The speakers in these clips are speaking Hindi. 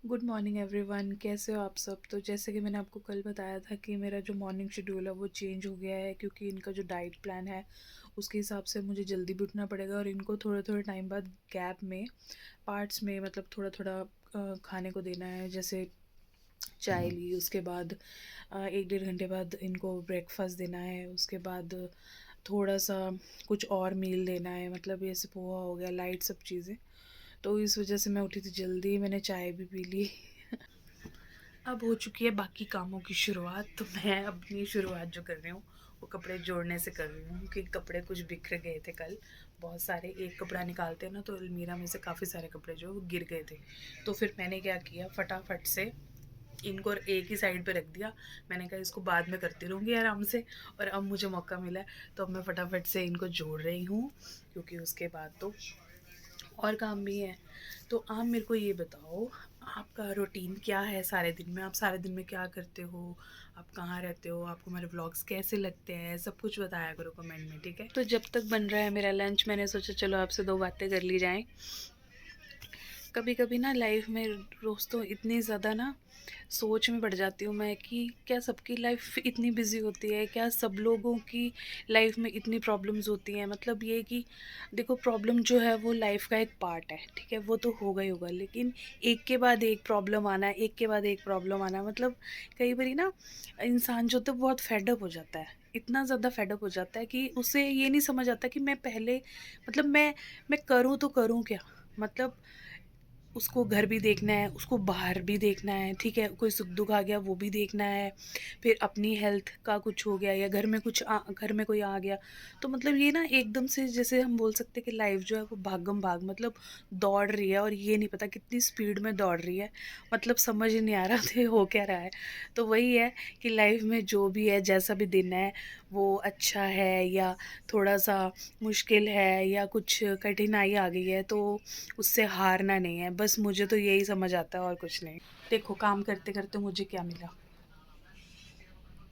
गुड मॉर्निंग एवरीवन, कैसे हो आप सब। तो जैसे कि मैंने आपको कल बताया था कि मेरा जो मॉर्निंग शेड्यूल है वो चेंज हो गया है, क्योंकि इनका जो डाइट प्लान है उसके हिसाब से मुझे जल्दी भी उठना पड़ेगा और इनको थोड़े थोड़े टाइम बाद गैप में पार्ट्स में मतलब थोड़ा थोड़ा खाने को देना है। जैसे चाय ली, उसके बाद 1 डेढ़ घंटे बाद इनको ब्रेकफास्ट देना है, उसके बाद थोड़ा सा कुछ और मील देना है, मतलब जैसे पोहा हो गया, लाइट सब चीज़ें। तो इस वजह से मैं उठी थी जल्दी, मैंने चाय भी पी ली। अब हो चुकी है बाकी कामों की शुरुआत। तो मैं अपनी शुरुआत जो कर रही हूँ वो कपड़े जोड़ने से कर रही हूँ, क्योंकि कपड़े कुछ बिखर गए थे कल बहुत सारे। एक कपड़ा निकालते हैं ना तो अलमीरा में से काफ़ी सारे कपड़े जो वो गिर गए थे। तो फिर मैंने क्या किया, फटाफट से इनको एक ही साइड पे रख दिया। मैंने कहा इसको बाद में करती रहूँगी आराम से, और अब मुझे मौका मिला है तो अब मैं फटाफट से इनको जोड़ रही हूँ, क्योंकि उसके बाद तो और काम भी है। तो आप मेरे को ये बताओ, आपका रूटीन क्या है सारे दिन में? आप सारे दिन में क्या करते हो, आप कहाँ रहते हो, आपको हमारे व्लॉग्स कैसे लगते हैं, सब कुछ बताया करो कमेंट में, ठीक है। तो जब तक बन रहा है मेरा लंच, मैंने सोचा चलो आपसे 2 बातें कर ली जाएं। कभी कभी ना लाइफ में रोज़ तो इतनी ज़्यादा ना सोच में पड़ जाती हूँ मैं कि क्या सबकी लाइफ इतनी बिजी होती है, क्या सब लोगों की लाइफ में इतनी प्रॉब्लम्स होती हैं। मतलब ये कि देखो, प्रॉब्लम जो है वो लाइफ का एक पार्ट है, ठीक है, वो तो होगा ही होगा, लेकिन एक के बाद एक प्रॉब्लम आना, एक के बाद एक प्रॉब्लम आना, मतलब कई बारी ना इंसान जो तो बहुत फेडअप हो जाता है, इतना ज़्यादा फेडअप हो जाता है कि उसे ये नहीं समझ आता कि मैं पहले मतलब मैं करूँ तो करूँ क्या। मतलब उसको घर भी देखना है, उसको बाहर भी देखना है, ठीक है, कोई सुख दुख आ गया वो भी देखना है, फिर अपनी हेल्थ का कुछ हो गया या घर में कुछ घर में कोई आ गया। तो मतलब ये ना एकदम से जैसे हम बोल सकते हैं कि लाइफ जो है वो भागम भाग मतलब दौड़ रही है, और ये नहीं पता कितनी स्पीड में दौड़ रही है। मतलब समझ ही नहीं आ रहा था हो क्या रहा है। तो वही है कि लाइफ में जो भी है, जैसा भी दिन है वो अच्छा है या थोड़ा सा मुश्किल है या कुछ कठिनाई आ गई है, तो उससे हारना नहीं है। बस मुझे तो यही समझ आता है और कुछ नहीं। देखो, काम करते करते मुझे क्या मिला,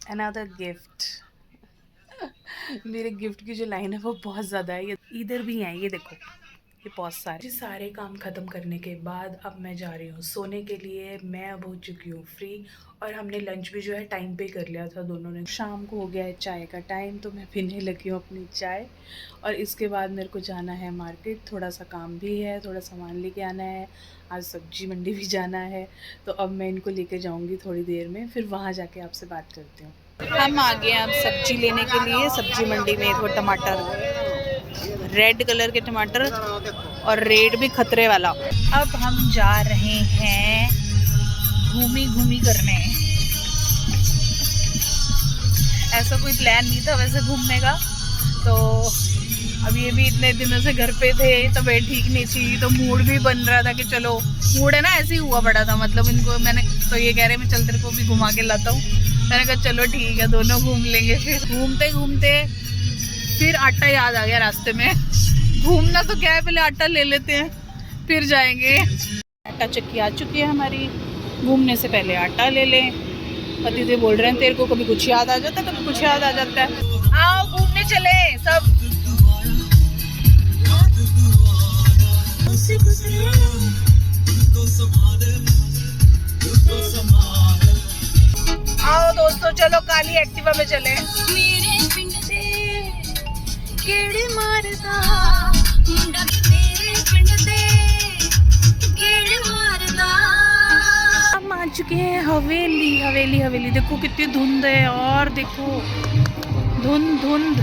अनदर गिफ्ट। मेरे गिफ्ट की जो लाइन है वो बहुत ज़्यादा है। ये इधर भी है, ये देखो, ये बहुत सारे काम ख़त्म करने के बाद अब मैं जा रही हूँ सोने के लिए। मैं अब हो चुकी हूँ फ्री, और हमने लंच भी जो है टाइम पे कर लिया था दोनों ने। शाम को हो गया है चाय का टाइम, तो मैं पीने लगी हूँ अपनी चाय। और इसके बाद मेरे को जाना है मार्केट, थोड़ा सा काम भी है, थोड़ा सामान लेके आना है। आज सब्जी मंडी भी जाना है, तो अब मैं इनको लेके जाऊँगी थोड़ी देर में, फिर वहाँ जाके आपसे बात करती हूँ। हम आ गए अब सब्जी लेने के लिए सब्जी मंडी में। वो टमाटर, रेड कलर के टमाटर, और रेट भी खतरे वाला। अब हम जा रहे हैं घूमी घूमी करने। ऐसा कोई प्लान नहीं था वैसे घूमने का, तो अब ये भी इतने दिनों से घर पे थे, तबीयत ठीक नहीं थी, तो मूड भी बन रहा था कि चलो, मूड है ना ऐसे ही हुआ पड़ा था। मतलब इनको मैंने तो ये कह रहे मैं चल तेरे को भी घुमा के लाता हूँ। मैंने कहा चलो ठीक है, दोनों घूम लेंगे। फिर घूमते घूमते फिर आटा याद आ गया रास्ते में। घूमना तो क्या है, पहले आटा ले लेते हैं फिर जाएंगे। आटा चक्की आ चुकी है हमारी, घूमने से पहले आटा ले लें। पति देव बोल रहे हैं तेरे को कभी कुछ याद आ जाता है, कभी कुछ याद आ जाता है, आओ घूमने चले सब। आओ दोस्तों, चलो काली एक्टिवा में चले। हम आ चुके हैं हवेली। हवेली हवेली देखो कितनी धुंध है यार, देखो धुंध धुंध।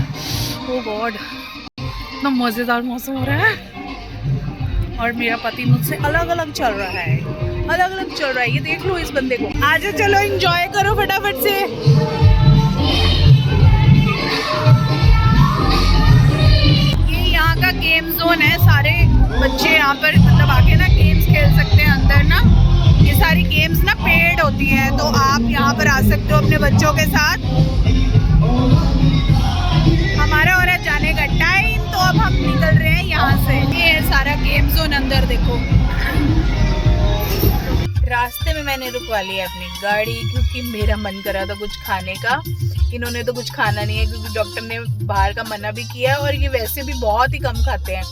ओ गॉड, इतना मजेदार मौसम हो रहा है, और मेरा पति मुझसे अलग अलग चल रहा है, अलग अलग चल रहा है। ये देख लो इस बंदे को। आज चलो एंजॉय करो फटाफट से। ये यहाँ का गेम जोन है, सारे बच्चे यहाँ पर मतलब आके ना गेम्स खेल सकते हैं अंदर ना। ये सारी गेम्स ना पेड होती है, तो आप यहाँ पर आ सकते हो अपने बच्चों के साथ। हमारा हो रहा है जाने का टाइम, तो अब हम निकल रहे हैं यहाँ से। ये है सारा गेम जोन अंदर, देखो। रास्ते में मैंने रुकवा लिया अपनी गाड़ी, क्योंकि मेरा मन कर रहा था कुछ खाने का। इन्होंने तो कुछ खाना नहीं है, क्योंकि डॉक्टर ने बाहर का मना भी किया है, और ये वैसे भी बहुत ही कम खाते हैं।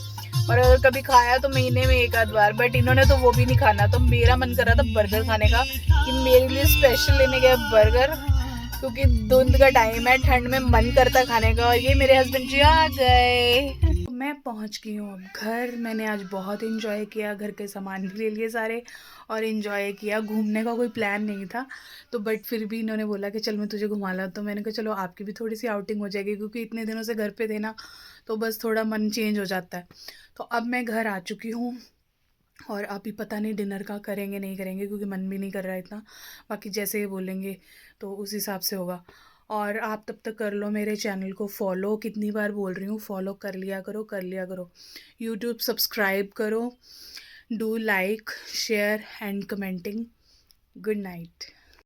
और अगर कभी खाया तो महीने में एक आध बार, बट इन्होंने तो वो भी नहीं खाना। तो मेरा मन कर रहा था बर्गर खाने का, कि मेरे लिए स्पेशल लेने गए बर्गर, क्योंकि धुंध का टाइम है, ठंड में मन करता खाने का। और ये मेरे हस्बैंड जी आ गए। मैं पहुंच गई हूँ अब घर। मैंने आज बहुत इंजॉय किया, घर के सामान भी ले लिए सारे और इंजॉय किया। घूमने का कोई प्लान नहीं था, तो बट फिर भी इन्होंने बोला कि चल मैं तुझे घुमा ला, तो मैंने कहा चलो आपकी भी थोड़ी सी आउटिंग हो जाएगी, क्योंकि इतने दिनों से घर पे थे ना, तो बस थोड़ा मन चेंज हो जाता है। तो अब मैं घर आ चुकी हूँ और अभी पता नहीं डिनर का करेंगे नहीं करेंगे, क्योंकि मन भी नहीं कर रहा है इतना। बाकी जैसे ये बोलेंगे तो उस हिसाब से होगा। और आप तब तक कर लो मेरे चैनल को फॉलो। कितनी बार बोल रही हूँ, फॉलो कर लिया करो, कर लिया करो। यूट्यूब सब्सक्राइब करो, do like share and commenting. Good night.